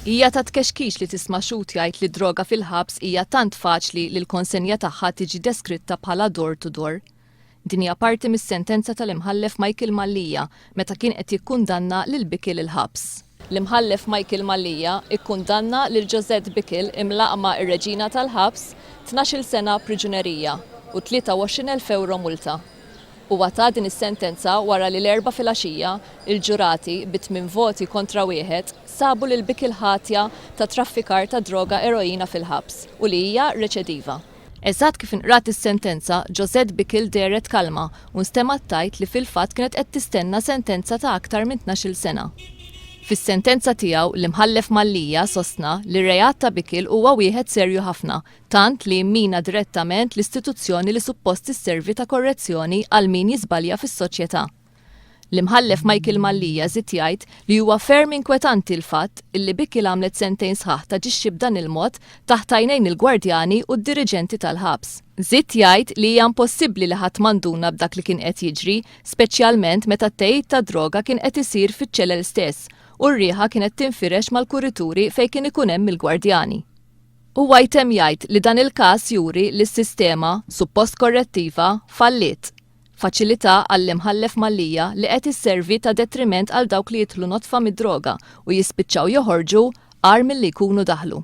Hija ta' tkexkix li tisma' xut jgħid li droga fil-ħabs hija tant faċli li l-konsenja tagħha tiġi deskritta bħala door to door. Din hija parti mis-sentenza tal-imħallef Michael Mallija meta kien qed jikkundanna lil Bickel il-ħabs. L-imħallef Michael Mallija ikkundanna lil Josette Bickel imlaqma ir-reġina tal-ħabs 12 sena priġunerija u 23,000 euro multa. Huwa ta' din is-sentenza wara li l-4 filgħaxija il-ġurati b'8 voti kontra wieħed sabu lil Bickel ħatja ta' traffikar ta' droga eroina fil-ħabs u li hija reċediva. Eżatt kif inqrat is-sentenza, Josette Bickel deret kalma u nstemat tajt li fil-fatt kienet qed tistenna sentenza ta' aktar minn 12 sena. Fis-sentenza tiegħu l-imħallef Mallija sostna li r-reat ta' Bickel huwa wieħed serju ħafna, tant li jimmina direttament l-istituzzjoni li suppost isservi ta' korrezzjoni għal min jiżbalja fis-soċjetà. L-imħallef Michael Mallija żied jgħid li huwa ferm inkwetanti l-fatt illi Bickel għamlet sentejn sħaħ taġixxi b'dan il-mod taħt għajnejn il-gwardjani u d-diriġenti tal-ħabs. Żied jgħid li hija impossibbli li ħadd manduna b'dak li kien qed jiġri, speċjalment meta t-tejjid ta' droga kien qed isir fiċ-ċelel stess u r-rieħa kienet tinfirex mal-kurituri fejn kien ikun hemm il-gwardjani. Huwa jtemm jgħid li dan il-każ juri li s-sistema, suppost korrettiva, falliet. Faċilità għall-imħallef Mallija li qed isservi ta' detriment għal dawk li jidħlu notfa mid-droga u jispiċċaw joħorġu qar milli jkunu daħlu.